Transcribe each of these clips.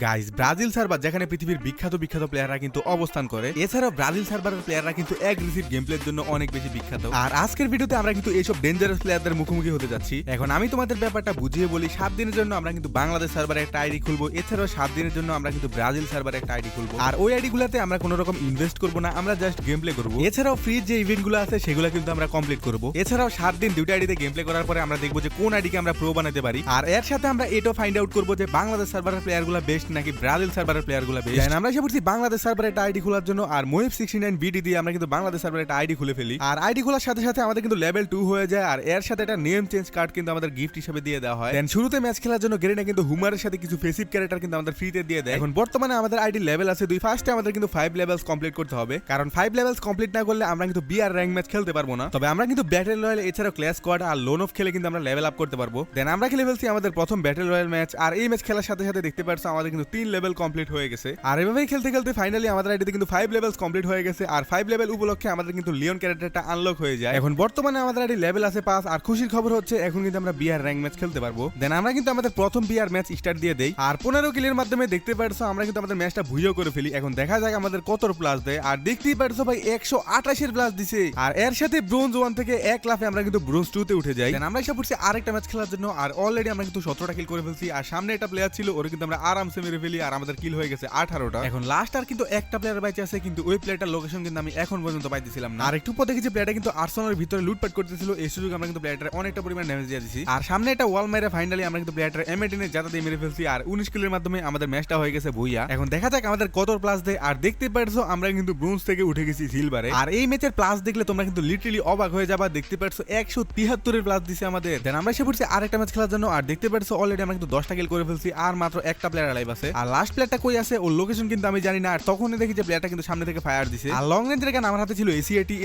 Guys, Brazil server যেখানে পৃথিবীর বিখ্যাত প্লেয়াররা কিন্তু অবস্থান করে, এছাড়াও ব্রাজিল সার্ভারের প্লেয়াররা কিন্তু অ্যাগ্রেসিভ গেম প্লের জন্য অনেক বেশি বিখ্যাত। আর আজকের ভিডিওতে আমরা কিন্তু এইসব ডেঞ্জারাস প্লেয়ারদের মুখোমুখি হতে যাচ্ছি। এখন আমি তোমাদের ব্যাপারটা বুঝিয়ে বলি। 7 দিনের জন্য আমরা কিন্তু বাংলাদেশ সার্ভারে একটা আইডি খুলবো, এছাড়াও 7 দিনের জন্য আমরা কিন্তু ব্রাজিল সার্ভারে একটা আইডি খুলবো। আর ওই আইডি গুলাতে আমরা কোনো রকম ইনভেস্ট করবো না, আমরা জাস্ট গেম প্লে করবো। এছাড়াও ফ্রি যে ইভেন্ট গুলো আছে সেগুলো কিন্তু আমরা কমপ্লিট করবো। এছাড়াও 7 দিন দুইটা আইডিতে গেম প্লে করার পরে আমরা দেখবো যে কোন আইডিকে আমরা প্রো বানাতে পারি। আর এর সাথে আমরা এটাও ফাইন্ড আউট করবো যে বাংলাদেশ সার্ভারের প্লেয়ার গুলো বেস্ট নাকি ব্রাজিল সার্ভারের প্লেয়ার গুলো বেস্ট। আমরা এসে পড়ছি বাংলাদেশ সার্ভারে একটা আইডি খোলার জন্য। আর মোয়েব 69 বিডি দিয়ে আমরা কিন্তু বাংলাদেশ সার্ভারে একটা আইডি খুলে ফেলি। আর আইডি খোলার সাথে সাথে আমাদের কিন্তু লেভেল 2 হয়ে যায়। আর এর সাথে একটা নেম চেঞ্জ কার্ড কিন্তু আমাদের গিফট হিসেবে দিয়ে দেওয়া হয়। দেন শুরুতে ম্যাচ খেলার জন্য গেরিনা কিন্তু হুমারের সাথে কিছু ফেসিভ ক্যারেক্টার কিন্তু আমাদের ফ্রিতে দিয়ে দেয়। এখন বর্তমানে আমাদের আইডি লেভেল আছে 2। ফার্স্টে আমাদের কিন্তু 5 লেভেলস কমপ্লিট করতে হবে, কারণ 5 লেভেলস কমপ্লিট না করলে আমরা কিন্তু বিআর র্যাঙ্ক ম্যাচ খেলতে পারবো না। তবে আমরা কিন্তু ব্যাটল রয়্যাল এছাড়াও ক্ল্যাশ স্কোয়াড আর লোন অফ খেলে কিন্তু আমরা লেভেল আপ করতে পারবো। দেন আমরা খেলে ফেলছি আমাদের প্রথম ব্যাটল রয়্যাল ম্যাচ। আর এই ম্যাচ খেলার সাথে সাথে দেখতে পাচ্ছ আমাদের কিন্তু 3 লেভেল কমপ্লিট হয়ে গেছে। আর এভাবেই খেলতে খেলতে ফাইনালি আমাদের আইডিতে কিন্তু 5 লেভেলস কমপ্লিট হয়ে গেছে। আর 5 লেভেল উপলক্ষে আমাদের কিন্তু লিওন ক্যারেক্টারটা আনলক হয়ে যায়। এখন বর্তমানে আমাদের আইডি লেভেল আছে 5। আর খুশির খবর হচ্ছে এখন কিন্তু আমরা বিআর র্যাঙ্ক ম্যাচ খেলতে পারবো। দেন আমরা কিন্তু আমাদের প্রথম বিআর ম্যাচ স্টার্ট দিয়ে দেই। আর 15 কিলের মাধ্যমে দেখতে পাচ্ছ আমরা কিন্তু আমাদের ম্যাচটা ভুইও করে ফেলি। এখন দেখা যাক আমাদের কত প্লাস দেয়। আর দেখতেই পাচ্ছ ভাই 128 এর প্লাস দিছে। আর এর সাথে ব্রোঞ্জ 1 থেকে 1 লাফে আমরা কিন্তু ব্রোঞ্জ 2 তে উঠে যাই। দেন আমরা এসে পড়ছি আরেকটা ম্যাচ খেলার জন্য। আর অলরেডি আমরা কিন্তু 17টা কিল করে ফেলছি। আর সামনে একটা প্লেয়ার ছিল, ওরে কিন্তু আমরা আরামসে মেরে ফেলি। আর আমাদের কিল হয়ে গেছে 18টা। এখন লাস্ট আর কিন্তু একটা প্লেয়ার বাইচে আছে, কিন্তু ওই প্লেয়ারটার লোকেশন কিন্তু আমি এখন পর্যন্ত পাইতেছিলাম না। আর একটু পর দেখেছি প্লেয়ারটা কিন্তু আর্সেনালের ভিতরে লুটপাট করতেছিল। এই সুযোগ আমরা কিন্তু প্লেয়ারটার অনেকটা পরিমাণ ড্যামেজ দিয়ে দিয়েছি। আর সামনে একটা ওয়াল মেরে ফাইনালি আমরা কিন্তু প্লেয়ারটার এমএডিনে জাতা দিয়ে মেরে ফেলছি। আর 19 কিলের মাধ্যমে আমাদের ম্যাচটা হয়ে গেছে ভুইয়া। এখন দেখা যাক আমাদের কত প্লাস দেয়। আর দেখতে পারছো আমরা কিন্তু ব্রোঞ্জ থেকে উঠে গেছি সিলভারে। আর এই ম্যাচের প্লাস দেখলে তোমরা কিন্তু লিটারালি অবাক হয়ে যাবা। দেখতে পারছো 173 এর প্লাস দিছে আমাদের। দেন আমরা এসে পড়ছি আরেকটা ম্যাচ খেলার জন্য। আর দেখতে পারছো অলরেডি আমরা কিন্তু 10টা কিল করে ফেলছি। আর মাত্র একটা প্লেয়ার লাইভ আছে। আর লাস্ট প্লেয়ারটা কই আছে ওর লোকেশন কিন্তু আমি জানি না। আর তখনই দেখি যে প্লেয়ারটা কিন্তু সামনে থেকে ফায়ার দিছে। আর লং রেঞ্জের গান আমার হাতে ছিল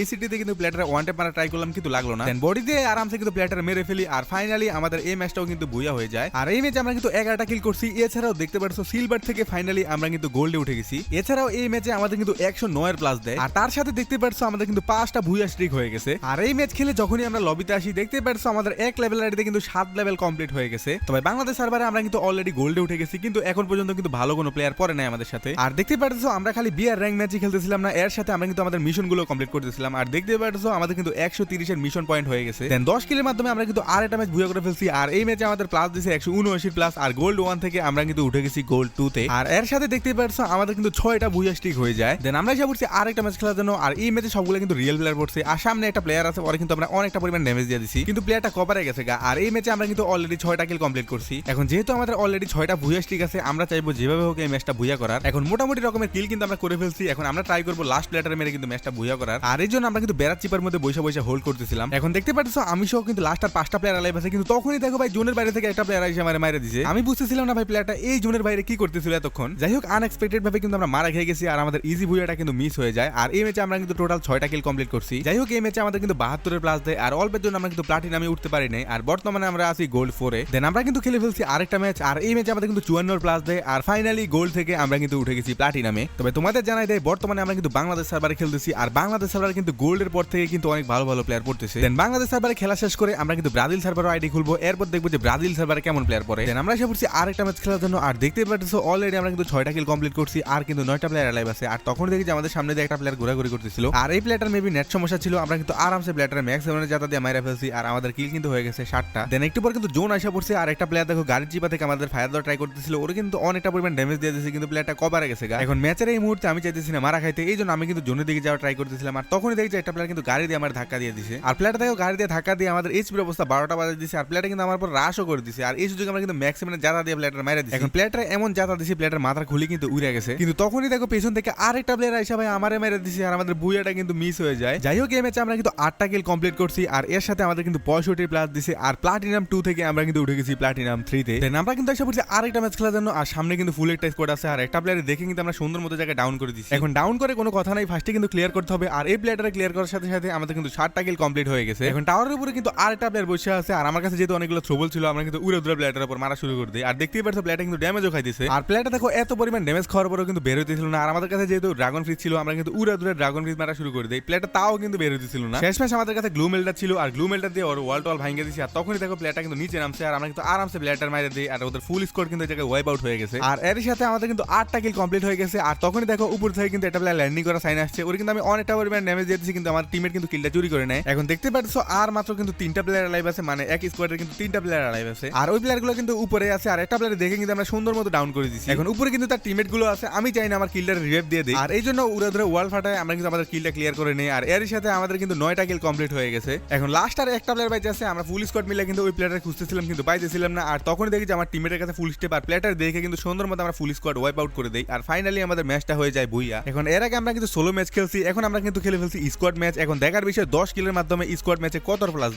এসিটিতে কিন্তু প্লেয়ারটা ওয়ান ট্যাপ মারা ট্রাই করলাম, কিন্তু লাগলো না। দেন বডি দিয়ে আরামসে কিন্তু প্লেয়ারটা মেরে ফেলি। আর ফাইনালি আমাদের এই ম্যাচটাও কিন্তু বুইয়া হয়ে যায়। আর এই ম্যাচে আমরা কিন্তু 11টা কিল করছি। এছাড়াও দেখতে পাচ্ছ সিলভার থেকে ফাইনালি আমরা কিন্তু গোল্ডে উঠে গেছি। এছাড়াও এই ম্যাচে আমাদের কিন্তু 109 এর প্লাস দেয়। আর তার সাথে দেখতে পাচ্ছ আমাদের কিন্তু 5টা ভুইয়া স্ট্রিক হয়ে গেছে। আর এই ম্যাচ খেলে যখনই আমরা লবিতে আসি দেখতে পাচ্ছ আমাদের 1 লেভেল আইডিতে কিন্তু 7 লেভেল কমপ্লিট হয়ে গেছে। তবে বাংলাদেশ সার্ভারে আমরা কিন্তু অলরেডি গোল্ডে উঠে গেছি, কিন্তু এখন পর্যন্ত কিন্তু ভালো কোনো প্লেয়ার পড়ে নাই আমাদের সাথে। আর দেখতে পাচ্ছ আমরা খালি বিআর র্যাঙ্ক ম্যাচই খেলতেছিলাম না, এর সাথে আমরা কিন্তু আমাদের মিশন গুলো কমপ্লিট করতেছিলাম। আর দেখতে পাচ্ছ আমাদের কিন্তু 130 এর মিশন পয়েন্ট হয়ে গেছে। দেন 10 কিলের মাধ্যমে আমরা কিন্তু আরেকটা ম্যাচ ভুইয়া করে ফেলছি। আর এই ম্যাচে আমাদের প্লাস দিছে 179 প্লাস। আর গোল্ড 1 থেকে আমরা কিন্তু উঠে গেছি গোল্ড 2 তে। আর এর সাথে দেখতে পাচ্ছ আমাদের কিন্তু 6টা ভুইয়া স্ট্রিক হয়ে যায়। দেন আমরা এসে পড়ছি আরেকটা ম্যাচ খেলার জন্য। আর এই ম্যাচে সবগুলো কিন্তু রিয়েল প্লেয়ার পড়ছে। আর সামনে একটা প্লেয়ার আছে, ওরে কিন্তু আমরা অনেকটা পরিমাণ ড্যামেজ দিয়ে দিছি, কিন্তু প্লেয়ারটা কভারে গেছে গা। আর এই ম্যাচে আমরা কিন্তু অলরেডি 6টা কিল কমপ্লিট করছি। এখন যেহেতু আমাদের অলরেডি 6টা ভুইয়া স্ট্রিক আছে, আমরা চাইবো যেভাবে হোক এই ম্যাচটা ভুইয়া করার। এখন মোটামুটি রকমের কিল কিন্তু আমরা করে ফেলছি। এখন আমরা ট্রাই করবো লাস্ট প্লেয়ারটা মেরে কিন্তু ম্যাচটা ভুইয়া করার। আর এই জন্য আমরা কিন্তু বেড়া চিপার মধ্যে বসে বসে হোল্ড করতেছিলাম। এখন দেখতে পাচ্ছ আমি সহ কিন্তু লাস্ট আর 5টা প্লেয়ার লাইভ আছে, কিন্তু তখনই দেখো ভাই জোনের বাইরে থেকে একটা প্লেয়ার এসে মারে দিছে। আমি বুঝতেছিলাম না ভাই প্লেয়ারটা এই জোনের বাইরে কি করতেছিল এতক্ষণ। যাই হোক আনএক্সপেক্টেড ভাবে কিন্তু আমরা মারা খেয়ে গেছি। আর আমাদের ইজি ভুইয়াটা কিন্তু মিস হয়ে যায়। আর এই ম্যাচে আমরা কিন্তু টোটাল 6টা কিল কমপ্লিট করছি। যাই হোক এই ম্যাচে আমাদের কিন্তু 72 এর প্লাস দেয়। আর অল্পের জন্য আমরা কিন্তু প্লাটিনামে উঠতে পারি নাই। আর বর্তমানে আমরা আছি গোল্ড 4 এ। দেন আমরা কিন্তু খেলে ফেলছি আরেকটা ম্যাচ। আর এই ম্যাচে আমাদের কিন্তু 54 এর প্লাস দেয়। আর ফাইনালি গোল্ড থেকে আমরা কিন্তু উঠে গেছি প্লাটিনামে। তবে তোমাদের জানাই দেয় বর্তমানে আমরা কিন্তু বাংলাদেশ সার্ভারে খেলতেছি। আর বাংলাদেশ সার্ভারে কিন্তু গোল্ডের পর থেকে কিন্তু অনেক ভালো ভালো প্লেয়ার পড়তেছে। দেন বাংলাদেশ সার্ভারে খেলা শেষ করে আমরা কিন্তু ব্রাজিল সার্ভারে আইডি খুলবো। এরপর দেখবো যে ব্রাজিল সার্ভারে কেমন প্লেয়ার পড়ে। দেন আমরা এসে পড়ছি আরেকটা ম্যাচ খেলার জন্য। আর দেখতে পাচ্ছ অলরেডি আমরা কিন্তু 6টা কিল কমপ্লিট করছি। আর কিন্তু 9টা প্লেয়ার লাইভ আছে। আর তখন দেখি যে আমাদের সামনে দিয়ে একটা প্লেয়ার ঘোরাঘুরি করতেছিল। আর এই প্লেয়ারটার মেবি নেট সমস্যা ছিল। আমরা কিন্তু আরামসে প্লেয়ারটার ম্যাক্স সেভেনের জাতা দিয়ে মাইরা ফেলছি। আর আমাদের কিল কিন্তু হয়ে গেছে 7টা। দেন একটু পর কিন্তু জোন আসা পড়ছে। আর একটা প্লেয়ার দেখো গাড়ির চিপা থেকে আমাদের ফায়ার দেওয়া ট্রাই করতেছিল, ওরে কিন্তু অনেকটা পরিমাণ ড্যামেজ দিয়ে দিয়েছে, কিন্তু প্লেয়ারটা কভারে গেছে গা। এখন ম্যাচের এই মুহূর্তে আমি চাইতেছি না মারা খাইতে, এই জন্য আমি কিন্তু জোনের দিকে যাওয়া ট্রাই করতেছিলাম। আর তখনই দেখি যে একটা প্লেয়ার কিন্তু গাড়ি দিয়ে আমার ধাক্কা দিয়ে দিছে। আর প্লেয়ারটা দেখো গাড়ি দিয়ে ধাক্কা দিয়ে আমাদের এইচপির অবস্থা 12টা বাজে দিছে। আর প্লেয়ারটা কিন্তু আমার উপর রাশও করে দিছে। আর এই সুযোগে আমরা কিন্তু ম্যাক্সিমাম জাতা দিয়ে প্লেয়ারটা মাইরা দিছি। এখন প্লেয়ারটা এমন জাতা দিছে প্লেয়ারটার মাথার খুলি কিন্তু উড়ে গেছে। কিন্তু তখনই দেখো পেছন থেকে আরেকটা প্লেয়ার আইসা ভাই আমারে মেরে দিছে। আর আমাদের বুইয়াটা কিন্তু মিস হয়ে যায়। যাই হোক এই ম্যাচে আমরা কিন্তু 8টা কিল কমপ্লিট করছি। আর এর সাথে আমাদের কিন্তু 65 প্লাস দিছে। আর প্লাটিনাম 2 থেকে আমরা কিন্তু উঠে গেছি প্লাটিনাম 3 তে। দেন আমরা কিন্তু এসে পড়ছি আরেকটা ম্যাচ খেলার জন্য। আর সামনে কিন্তু ফুল একটা স্কোয়াড আছে। আর একটা প্লেয়ার দেখে কিন্তু আমরা সুন্দর মতো জায়গায় ডাউন করে দিচ্ছি। এখন ডাউন করে কোনো কথা নাই, ফার্স্টে কিন্তু ক্লিয়ার করতে হবে। আর এই প্লেয়ারটা ক্লিয়ার করার সাথে সাথে আমাদের কিন্তু 7টা কিল কমপ্লিট হয়ে গেছে। এখন টাওয়ারের উপরে কিন্তু আরেকটা প্লেয়ার বসে আছে। আর আমার কাছে যেহেতু অনেকগুলো থ্রোবল ছিল, আমরা কিন্তু উড়ে উড়ে প্লেয়ারটার উপর মারা শুরু করে দিই। আর দেখতেই পাচ্ছ প্লেয়ারটা কিন্তু ড্যামেজও খাইতেছে। আর প্লেয়ারটা দেখো এত পরিমাণ ড্যামেজ খাওয়ার পরেও কিন্তু বের হইতেছিল না। আর আমাদের কাছে যেহেতু ড্রাগন ফ্রিজ ছিল, আমরা কিন্তু উড়ে উড়ে ড্রাগন ফ্রিজ মারা শুরু করে দিই। প্লেয়ারটা তাও কিন্তু বের হইতেছিল না। শেষমেশ আমাদের কাছে গ্লু মেলটা ছিল। আর গ্লু মেলটা দিয়ে ওর ওয়াল টল ভাঙিয়ে দিয়েছি। আর তখনই দেখো প্লেয়ারটা কিন্তু নিচে নামছে। আর আমরা কিন্তু আরামসে প্লেয়ারটার মাইরে দিই। আর ওদের ফুল স্কোর কিন্তু এই জায়গায় ওয়াইপ আউট হয়ে গেছে। গেছে। আর এর সাথে আমাদের কিন্তু 8টা কিল কমপ্লিট হয়ে গেছে। আর তখনই দেখো উপর থেকে কিন্তু একটা প্লেয়ার ল্যান্ডিং করা সাইন আসছে, ওর কিন্তু আমি অনেকটা পরিমাণ ড্যামেজ দিয়েছি, কিন্তু আমার টিমমেট কিন্তু কিলটা চুরি করে নেয়। এখন দেখতে পাচ্ছ আর মাত্র কিন্তু 3টা প্লেয়ার লাইভ আছে, মানে এক স্কোয়াডের কিন্তু 3টা প্লেয়ার লাইভ আছে। আর ওই প্লেয়ারগুলো কিন্তু উপরে আছে, আর একটা প্লেয়ার দেখে কিন্তু আমরা সুন্দর মতো ডাউন করে দিচ্ছি। এখন উপরে কিন্তু তার টিমমেট গুলো আছে, আমি চাই না আমার কিলটার রিভাইভ দিয়ে দিই, আর এই জন্য উড়ে ধরে ওয়াল ফাটায় আমরা কিন্তু আমাদের কিলটা ক্লিয়ার করে নেই। আর এর সাথে আমাদের কিন্তু 9টা কিল কমপ্লিট হয়ে গেছে। এখন লাস্ট আর একটা প্লেয়ার বাইতে আছে, আমরা ফুল স্কোয়াড মিলে কিন্তু ওই প্লেয়ারটা খুঁজতেছিলাম কিন্তু পাইতেছিলাম না। আর তখন দেখি যে আমার টিমমেটের কাছে ফুল স্টেপ আর প্লেয়ারটা দেখে কিন্তু সুন্দর মতো আমরা ফুল স্কোয়াড ওয়াইপ আউট করে দেই। আর ফাইনালি আমাদের ম্যাচটা হয়ে যায় বুইয়া। এখন এর আগে আমরা কিন্তু সোলো ম্যাচ খেলছি, এখন আমরা কিন্তু খেলে ফেলছি স্কোয়াড ম্যাচ। এখন দেখার বিষয় 10 কিলের মাধ্যমে স্কোয়াড ম্যাচে কত প্লাস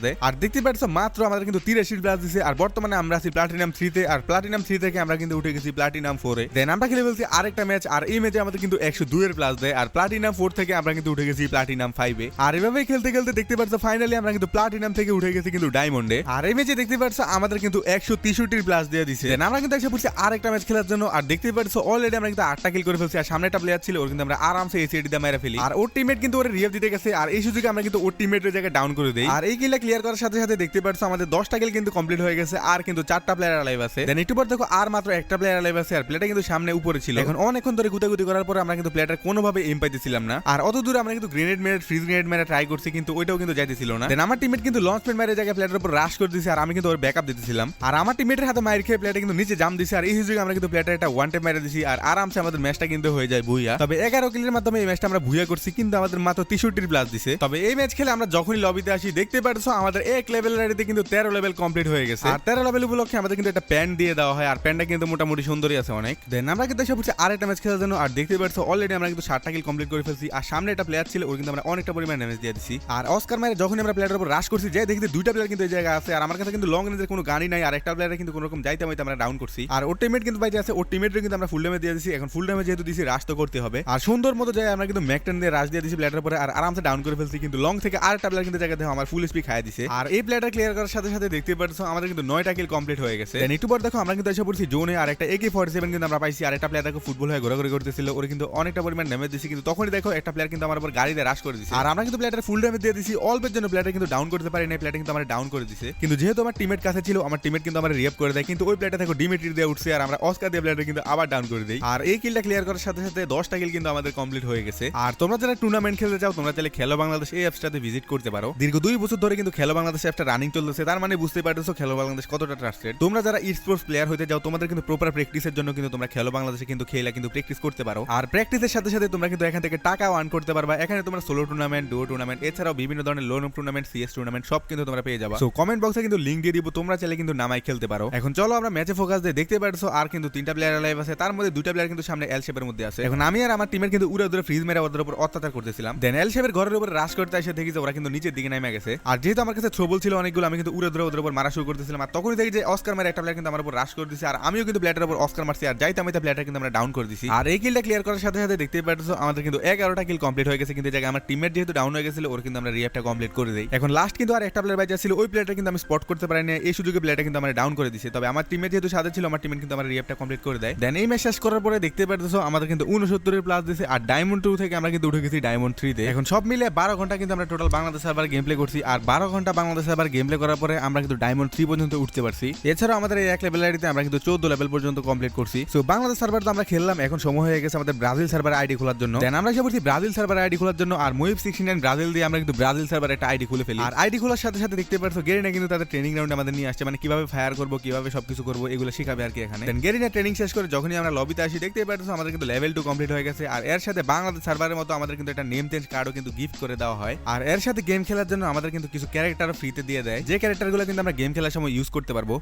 দেয়। আর দেখতে পাচ্ছ মাত্র আমাদের কিন্তু 83 প্লাস দিছে। আর বর্তমানে আমরা আছি প্লাটিনাম 3 তে, আর প্লাটিনাম 3 থেকে আমরা কিন্তু উঠে গেছি প্লাটিনাম 4 এ। দেন আমরা খেলে ফেলছি আরেকটা ম্যাচ, আর এই ম্যাচে আমাদের কিন্তু 102 এর প্লাস দেয়। আর প্লাটিনাম 4 থেকে আমরা কিন্তু উঠে গেছি প্লাটিনাম 5 এ। আর এভাবে খেলতে খেলতে দেখতে পাচ্ছ ফাইনালি আমরা কিন্তু প্লাটিনাম থেকে উঠে গেছি কিন্তু ডায়মন্ডে। আর এই ম্যাচে দেখতে পাচ্ছ আমাদের কিন্তু 163 প্লাস দিয়ে দিছে। দেন আমরা কিন্তু এসে পড়ছি আরেকটা ম্যাচ খেলার জন্য। আর দেখতে পাচ্ছ অলরেডি আমরা কিন্তু 8টা কিল করে ফেলছি। আর সামনে একটা প্লেয়ার ছিল, ওর কিন্তু আমরা আরামসে এসিডি দিয়ে মেরে ফেলি। আর ওর টিমমেট কিন্তু ওর রিভাইভ দিতে গেছে, আর এই সুযোগে আমরা কিন্তু ওর টিমমেটের জায়গায় ডাউন করে দেই। আর এই কিলটা ক্লিয়ার করার সাথে সাথে দেখতে পাচ্ছ আমাদের 10টা কিল কিন্তু কমপ্লিট হয়ে গেছে, আর কিন্তু 4টা প্লেয়ার লাইভ আছে। দেন একটু পর দেখো আর মাত্র একটা প্লেয়ার লাইভ আছে, আর প্লেয়ারটা কিন্তু সামনে উপরে ছিল। এখন অনেকক্ষণ ধরে গুতাগুতি করার পরে আমরা কিন্তু প্লেয়ারটা কোনোভাবে এম পাইতেছিলাম না। আর অত দূরে আমরা কিন্তু গ্রেনেড মেরে ফ্রিজ গ্রেনেড মেরে ট্রাই করছি, কিন্তু ওইটাও কিন্তু যাইতেছিল না। দেন আমার টিমমেট কিন্তু লঞ্চ প্যাড মেরে জায়গায় প্লেয়ারের উপর রাশ করে দিয়েছে, আর আমি কিন্তু ওর ব্যাকআপ দিতেছিলাম। আর আমার টিমমেটের হাতে মাইর খেয়ে প্লেয়ারটা কিন্তু নিচে জাম দিছে, আর এই সুযোগে আমরা কিন্তু প্লেয়ারটা একটা ওয়ান ট্যাপ মেরে দিছি, আর আরামসে আমাদের ম্যাচটা কিন্তু হয়ে যায় ভুইয়া। তবে 11 কিলের মাধ্যমে এই ম্যাচটা আমরা ভুইয়া করছি, কিন্তু আমাদের মাত্র 63 প্লাস দিছে। তবে এই ম্যাচ খেলে আমরা যখনই লবিতে আসি দেখতে পাচ্ছ আমাদের এক লেভেলের আইডিতে কিন্তু 13 লেভেল কমপ্লিট হয়ে গেছে। আর 13 লেভেল উপলক্ষে আমাদের কিন্তু একটা প্যান্ট দিয়ে দেওয়া হয়, আর প্যান্টটা কিন্তু মোটামুটি সুন্দরই আছে অনেক। দেন আমরা কিন্তু এসে পড়ছি আরেকটা ম্যাচ খেলার জন্য। আর দেখতে পাচ্ছ অলরেডি আমরা কিন্তু 7টা কিল কমপ্লিট করে ফেলছি। আর সামনে একটা প্লেয়ার ছিল, ওর কিন্তু আমরা অনেকটা পরিমাণ ড্যামেজ দিয়ে দিছি। আর অস্কার মারে যখন আমরা প্লেয়ারের উপর রাশ করছি, যে দেখি 2টা প্লেয়ার কিন্তু এই জায়গায় আছে, আর আমার কাছে কিন্তু লং রেঞ্জের কোনো গানই নাই। আর একটা প্লেয়ারে কিন্তু কোনো রকম যাইতে আমরা ডাউন করছি। আর ওর টিমমেট কিন্তু বাইরে আছে, ওর টিমমেটরে কিন্তু আমরা ফুল ড্যামেজ দিয়ে দিছি। এখন ফুল ড্যামেজ যেহেতু দিছি রাশ তো করতে হবে, আর সুন্দর মতো জায়গায় আমরা কিন্তু ম্যাকটেন দিয়ে রাশ দিয়ে দিছি প্লেয়ারের উপরে, আর আরামসে ডাউন করে ফেলছি। কিন্তু লং থেকে আরেকটা প্লেয়ার কিন্তু জায়গায় দেখো আমার ফুল স্পিড খাইয়ে দিছে। আর এই প্লেয়ারটা ক্লিয়ার করার সাথে সাথে দেখতে পাচ্ছ আমাদের কিন্তু 9টা কিল কমপ্লিট হয়ে গেছে। দেন একটু পর দেখো আমরা কিন্তু এসে পড়ছি জোনে, আর একটা AK-47 কিন্তু আমরা পাইছি। আর একটা প্লেয়ার দেখো ফুটবল হয়ে ঘোরাঘুরি করতেছিল, ওর কিন্তু অনেকটা পরিমাণ ড্যামেজ দিছি। কিন্তু তখনই দেখো একটা প্লেয়ার কিন্তু আমার উপর গাড়ি দিয়ে রাশ করে দিছে, আর আমরা কিন্তু প্লেয়ারের ফুল ড্যামেজ দিয়ে দিছি। অল্পের জন্য প্লেয়ারটা কিন্তু ডাউন করতে পারি না, প্লেয়ারটা কিন্তু আমরা ডাউন করে দিছে। কিন্তু যেহেতু আমার টিমমেট কাছে ছিল, আমার টিমমেট কিন্তু আমার রিঅ্যাপ করে দেয়। কিন্তু ওই প্লেয়ারটা দেখো ডিমিট্রি দিয়ে উঠছে, আর আমরা অস্কার দিয়ে প্লেয়ারটা কিন্তু আবার ডাউন করে দেই। আর এই কিলটা ক্লিয়ার করার সাথে সাথে 10টা কিল কিন্তু আমাদের কমপ্লিট হয়ে গেছে। আর তোমরা যারা টুর্নামেন্ট খেলতে চাও, তোমরা চাইলে খেলো বাংলাদেশ এই অ্যাপসটাতে ভিজিট করতে পারো। দীর্ঘ 2 বছর ধরে কিন্তু খেলো বাংলাদেশ অ্যাপটা রানিং চলতেছে, তার মানে বুঝতে পারতেছো খেলো বাংলাদেশ কতটা ট্রাস্টেড। তোমরা যারা স্পোর্টস প্লেয়ার হতে যাও, তোমাদের কিন্তু প্রপার প্র্যাকটিসের জন্য কিন্তু তোমরা খেলো বাংলাদেশে কিন্তু খেলা কিন্তু প্র্যাকটিস করতে পারো। আর প্র্যাকটিসের সাথে সাথে তোমরা কিন্তু এখান থেকে টাকাও আর্ন করতে পারবা। এখানে তোমরা সোলো টুর্নামেন্ট, ডুও টুর্নামেন্ট, এছাড়াও বিভিন্ন ধরনের লোন টুর্নামেন্ট, সিএস টুর্নামেন্ট সব কিন্তু তোমরা পেয়ে যাবা। সো কমেন্ট বক্সে কিন্তু লিংক দিয়ে দিব, তোমরা চাইলে কিন্তু নামাই খেলতে পারো। এখন চলো আমরা ম্যাচে ফোকাস দিয়ে দেখতে পারছো আর কিন্তু 3টা প্লেয়ার লাইভ আছে, তার মধ্যে 2টা প্লেয়ার কিন্তু সামনে এল শেপের মধ্যে আছে। এখন আমি আর আমার টিমের কিন্তু উড়ে উড়ে ফ্রিজ মেরে ওদের উপর অত্যাচার করতেছিলাম। দেন এল শেপের ঘরের উপর রাশ করতে এসে দেখি যে ওরা কিন্তু নিচের দিকে নেমে গেছে। আর যেহেতু আমার কাছে থ্রোবল ছিল অনেকগুলো, আমি কিন্তু উড়ে উড়ে ওদের উপর মারা শুরু করতেছিলাম। আর তখনই দেখি যে অস্কার মেরে একটা প্লেয়ার কিন্তু আমার উপর রাশ করে দিয়েছে, আর আমিও কিন্তু প্লেয়ারের উপর অস্কার মারছি, আর যাইতে আমি প্লেয়ারটা কিন্তু আমরা ডাউন করে দিছি। আর এই কিলটা ক্লিয়ার করার সাথে সাথে দেখতে পাচ্ছো আমাদের কিন্তু 11টা কিল কমপ্লিট হয়ে গেছে। কিন্তু জায়গায় আমার টিমমেট যেহেতু ডাউন হয়ে গেছিল, ওর কিন্তু আমরা রিঅ্যাপটা কমপ্লিট করে দেই। এখন লাস্ট কিন্তু আর একটা প্লেয়ার বাইরে ছিল, ওই প্লেয়ারটা কিন্তু আমি স্পট করতে পারি না, এই সুযোগে প্লেয়ারটা কিন্তু আমরা ডাউন করে দিছি। তবে আমার টিমমেট যেহেতু সাথে ছিল, আমার টিমমেট কিন্তু আমার রিঅ্যাপটা কমপ্লিট করে দেয়। দেন এই ম্যাচ শেষ করার পরে দেখতে পাচ্ছো আমাদের কিন্তু 69 এর প্লাস দিয়েছে। আর ডায়মন্ড 2 থেকে আমরা কিন্তু উঠে গেছি ডায়মন্ড 3 তে। এখন সব মিলে 12 ঘন্টা কিন্তু আমরা total Bangladesh server game play করছি। আর 12 ঘন্টা বাংলাদেশ সার্ভার গেম প্লে করার পরে আমরা কিন্তু ডায়মন্ড 3 পর্যন্ত উঠতে পারছি। এছাড়াও আমাদের এই এক লেভেল আইডিতে আমরা কিন্তু 14 লেভেল পর্যন্ত কমপ্লিট করছি। সো বাংলাদেশ সার্ভার তো আমরা খেললাম, এখন সময় হয়ে গেছে আমাদের ব্রাজিল সার্ভার আইডি খোলার জন্য। দেন আমরা এসে পড়ছি ব্রাজিল সার্ভার আইডি খোলার জন্য। আর মুইভ 69 ব্রাজিল দিয়ে আমরা কিন্তু ব্রাজিল সার্ভার একটা আইডি খুলে ফেলি। আর আইডি খোলার সাথে সাথে দেখতে পাচ্ছ গেরিনা কিন্তু তাদের ট্রেনিং রাউন্ডে আমাদের নিয়ে আসছে, মানে কিভাবে ফায়ার করবো, কিভাবে সবকিছু করবো, এগুলো শিখাবে আর কি এখানে। দেন গেরিনা ট্রেনিং শেষ করে যখনই আমরা লবিতে আসি দেখতে পাচ্ছ আমাদের কিন্তু লেভেল 2 কমপ্লিট হয়ে গেছে। আর এর সাথে বাংলাদেশ সার্ভারের মতো আমাদের কিন্তু একটা নেম চেঞ্জ কার্ডও কিন্তু গিফট করে দেওয়া হয়। আর এর সাথে গেম খেলার জন্য আমাদের কিন্তু কিছু ক্যারেক্টারও ফ্রিতে দিয়ে দেয়, যে ক্যারেক্টারগুলো কিন্তু আমরা গেম খেলার সময় ইউজ করতে পারবো।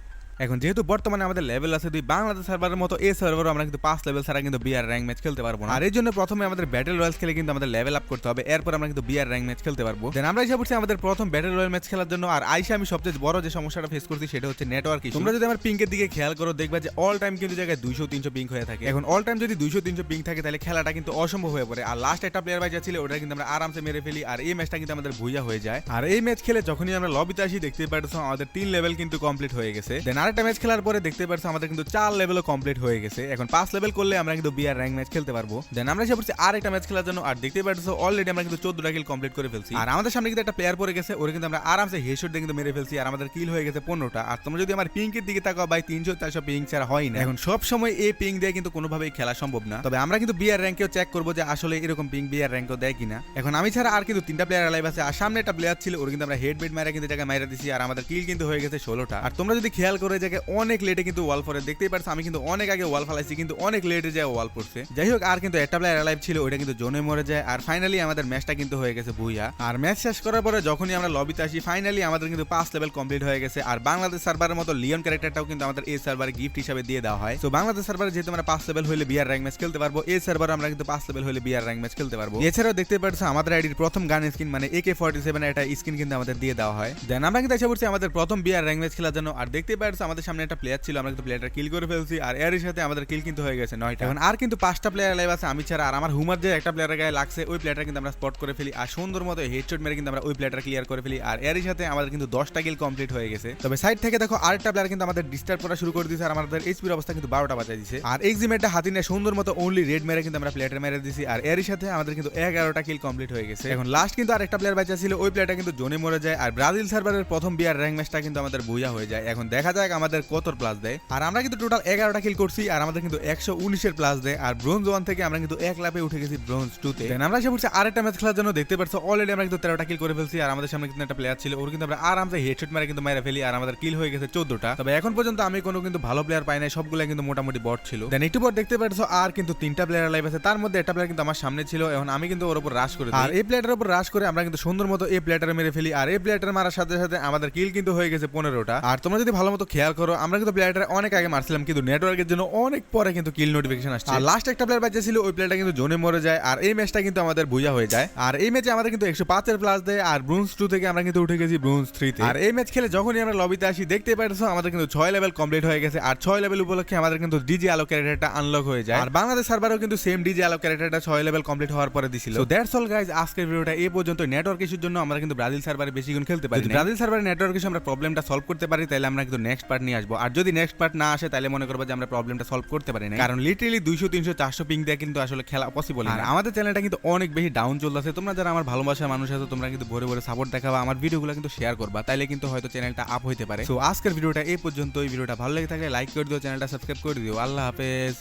এখন যেহেতু বর্তমানে আমাদের লেভেল আছে 2, বাংলাদেশ সার্ভারের মতো এই সার্ভারও আমরা কিন্তু 5 লেভেল ছাড়া কিন্তু বিআর র্যাঙ্ক ম্যাচ খেলতে পারবো না। আর এই জন্য প্রথমে আমাদের ব্যাটল রয়্যালস খেলে কিন্তু আমাদের লেভেল আপ করতে হবে, এরপর আমরা কিন্তু বিআর র্যাঙ্ক ম্যাচ খেলতে পারবো। দেন আমরা এসে পড়ছি আমাদের প্রথম ব্যাটল রয়্যাল ম্যাচ খেলার জন্য। আর আইসা আমি সবচেয়ে বড় যে সমস্যাটা ফেস করছি সেটা হচ্ছে নেটওয়ার্ক ইস্যু। তোমরা যদি আমার পিংকের দিকে খেয়াল করো দেখবা যে অল টাইম কিন্তু জায়গায় 200-300 পিং হয়ে থাকে। এখন অল টাইম যদি 200-300 পিং থাকে তাহলে খেলাটা কিন্তু অসম্ভব হয়ে পড়ে। আর লাস্ট একটা প্লেয়ার বাইজা ছিল, ওটা কিন্তু আমরা আরামসে মেরে ফেলি। আর এই ম্যাচটা কিন্তু আমাদের ভুইয়া হয়ে যায়। আর এই ম্যাচ খেলে যখনই আমরা লবিতে আসি দেখতে পাচ্ছ আমাদের 3 লেভেল কিন্তু কমপ্লিট হয়ে গেছে। দেন আরেকটা ম্যাচ খেলার পরে দেখতে পাচ্ছ আমাদের কিন্তু 4 লেভেলও কমপ্লিট হয়ে গেছে। এখন 5 লেভেল করলে আমরা কিন্তু বিআর র্যাঙ্ক ম্যাচ খেলতে পারবো। দেন আমরা এসে পড়ছি আরেকটা ম্যাচ খেলার জন্য। আর দেখতে পাচ্ছ অলরেডি আমরা কিন্তু 14টা কিল কমপ্লিট করে ফেলছি। আর আমাদের সামনে কিন্তু একটা প্লেয়ার পড়ে গেছে, ওরে কিন্তু আমরা আরামসে হেডশট দিয়ে কিন্তু মেরে ফেলছি। আর আমাদের কিল হয়ে গেছে 15টা। আর তোমরা যদি আমার পিঙ্কের দিকে তাকাও ভাই 300-400 পিং ছাড়া হয় না। এখন সব সময় এই পিং দিয়ে কিন্তু কোনোভাবেই খেলা সম্ভব না। তবে আমরা কিন্তু বিআর র্যাঙ্কেও চেক করবো যে আসলে এরকম পিং বিআর র্যাঙ্কও দেয় কিনা। এখন আমি ছাড়া আর কিন্তু 3টা প্লেয়ার লাইভ আছে। আর সামনে একটা প্লেয়ার ছিল, ওর কিন্তু আমরা হেডবেড মারা কিন্তু জায়গায় মাইরা দিছি। আর আমাদের কিল কিন্তু হয়ে গেছে 16টা। আর তোমরা যদি খেয়াল করে জায়গায় অনেক লেটে কিন্তু ওয়াল পরে দেখতেই পারছো, আমি কিন্তু অনেক আগে ওয়াল ফালাইছি কিন্তু অনেক লেটে যায় ওয়াল পড়ছে। যাই হোক, আর কিন্তু একটা প্লেয়ার লাইভ ছিল, ওইটা কিন্তু জোনে মরে যায়। আর ফাইনালি আমাদের ম্যাচটা কিন্তু হয়ে গেছে ভুইয়া। আর ম্যাচ শেষ করার পরে যখনই আমরা লবিতে আসি, ফাইনালি আমাদের কিন্তু 5 লেভেল কমপ্লিট হয়ে গেছে। আর বাংলাদেশ সার্ভারের মতো লিওন ক্যারেক্টারটাও কিন্তু আমাদের এই সার্ভারে গিফট হিসেবে দিয়ে দেওয়া হয়। তো বাংলাদেশ সার্ভারে যেহেতু আমরা 5 লেভেল হলে বিআর র্যাঙ্ক ম্যাচ খেলতে পারবো, এই সার্ভারে আমরা কিন্তু 5 লেভেল হলে বিআর র্যাঙ্ক ম্যাচ খেলতে পারবো। এছাড়াও দেখতে পাচ্ছ আমাদের আইডির প্রথম গান স্কিন মানে AK-47 একটা স্কিন কিন্তু আমাদের দিয়ে দেওয়া হয়। দেন আমরা কিন্তু এসে পড়ছি আমাদের প্রথম বিআর র্যাঙ্ক ম্যাচ খেলার জন্য। আর দেখতে পাচ্ছ আমাদের সামনে একটা প্লেয়ার ছিল, আমরা কিন্তু প্লেয়ারটা কিল করে ফেলছি। আর এর সাথে আমাদের কিল কিন্তু হয়ে গেছে 9টা। এখন আর কিন্তু 5টা প্লেয়ার লাইভ আছে আমি ছাড়া। আর আমার হুমার যে একটা প্লেয়ারের গায়ে লাগছে, ওই প্লেয়ারটা কিন্তু আমরা স্পট করে ফেলি। আর সুন্দর মতো হেডশট মেরে কিন্তু আমরা ওই প্লেয়ারটা ক্লিয়ার করে ফেলি। আর এর সাথে আমাদের কিন্তু 10টা কিল কমপ্লিট হয়ে গেছে। তবে সাইড থেকে দেখো আরেকটা প্লেয়ার কিন্তু আমাদের ডিস্টার্ব করা শুরু করে দিয়েছে। আর আমাদের এইচপির অবস্থা কিন্তু 12টা বাজায় দিয়েছে। আর এক্সিমেটটা হাতি নিয়ে সুন্দর মতো অনলি রেড মেরে কিন্তু আমরা প্লেয়ারটা মেরে দিয়েছি। আর এর সাথে আমাদের কিন্তু 11টা কিল কমপ্লিট হয়ে গেছে। এখন লাস্ট কিন্তু আরেকটা প্লেয়ার বাঁচা ছিল, ওই প্লেয়ারটা কিন্তু জোনে মরে যায়। আর ব্রাজিল সার্ভারের প্রথম বিআর র্যাঙ্ক ম্যাচটা কিন্তু আমাদের বুইয়া হয়ে যায়। এখন দেখা যাক আমাদের কত প্লাস দেয়। আর আমরা কিন্তু টোটাল 11টা কিল করছি। আর আমাদের কিন্তু 119 প্লাস দেয়। আর ব্রোঞ্জ 1 থেকে আমরা কিন্তু 1 লাপে উঠে গেছি ব্রোঞ্জ 2 তে। দেন আমরা এসে পড়ছি আরেকটা ম্যাচ খেলার জন্য। দেখতে পাচ্ছ অলরেডি আমরা কিন্তু 13টা কিল করে ফেলছি। আর আমাদের সামনে কিন্তু একটা প্লেয়ার ছিল, ওর কিন্তু আমরা আরামসে হেডশট মেরে কিন্তু মেরে ফেলি। আর আমাদের কিল হয়ে গেছে 14টা। তবে এখন পর্যন্ত আমি কোনো কিন্তু ভালো প্লেয়ার পাই নাই, সবগুলো কিন্তু মোটামুটি বট ছিল। দেন একটু পর দেখতে পাচ্ছ আর কিন্তু 3টা প্লেয়ার লাইভ আছে, তার মধ্যে একটা প্লেয়ার কিন্তু আমার সামনে ছিল। এখন আমি কিন্তু ওর উপর রাশ করে দিই। আর এই প্লেয়ারের উপর রাশ করে আমরা কিন্তু সুন্দর মতো এই প্লেয়ারটা মেরে ফেলি। আর এই প্লেয়ারটা মারার সাথে সাথে আমাদের কিল কিন্তু হয়ে গেছে 15টা। আর তোমরা যদি ভালো মতো খেয়াল করো, আমরা কিন্তু প্লেয়ারটা অনেক আগে মারছিলাম, কিন্তু নেটওয়ার্কের জন্য অনেক পরে কিন্তু কিল নোটিফিকেশন আসছে। আর লাস্ট একটা প্লেয়ার বাঁচা ছিল, ওই প্লেয়ারটা কিন্তু জোনে মরে যায়। আর এই ম্যাচটা কিন্তু আমাদের বুইয়া হয়ে যায়। আর এই ম্যাচে আমাদের কিন্তু 105 প্লাস দেয়। আর ব্রোঞ্জ 2 থেকে আমরা কিন্তু উঠে গেছি ব্রোঞ্জ 3 তে। আর এই ম্যাচ খেলে যখনই আমরা লবিতে আসি, দেখতে পাচ্ছ আমাদের কিন্তু 6 লেভেল কমপ্লিট হয়ে গেছে। আর 6 লেভেল উপলক্ষে আমাদের কিন্তু ডিজে আলো ক্যারেক্টারটা আনলক হয়ে যায়। আর বাংলাদেশ সার্ভারেও কিন্তু সেম ডিজে আলো ক্যারেক্টারটা 6 লেভেল কমপ্লিট হওয়ার পরে দিছিল। সো দ্যাটস অল গাইস, আজকের ভিডিওটা এই পর্যন্ত। নেটওয়ার্ক ইস্যুর জন্য আমরা কিন্তু ব্রাজিল সার্ভারে বেশিক্ষণ খেলতে পারি না। ব্রাজিল সার্ভারে নেটওয়ার্ক ইস্যু আমরা প্রবলেমটা সলভ করতে পারি, তাহলে আমরা কিন্তু নেক্সট পার্ট নিয়ে আসবো। আর যদি নেক্সট পার্ট না আসে, তাহলে মনে করবো যে আমরা প্রবলেমটা সলভ করতে পারি না, কারণ লিটারালি 200-300-400 পিং দিয়ে কিন্তু আসলে খেলা পসিবল না। আমাদের চ্যানেলটা কিন্তু অনেক বেশি ডাউন চলতেছে। তোমরা যারা আমার ভালোবাসার মানুষ আছে, তোমরা কিন্তু ভরে ভরে সাপোর্ট দেখাবা, আমার ভিডিওগুলো কিন্তু শেয়ার করবা, তাইলে কিন্তু হয়তো চ্যানেলটা আপ হইতে পারে। সো আজকের ভিডিওটা এই পর্যন্ত। এই ভিডিওটা ভালো লেগে থাকলে লাইক করে দিও, চ্যানেলটা সাবস্ক্রাইব করে দিও। আল্লাহ হাফেজ।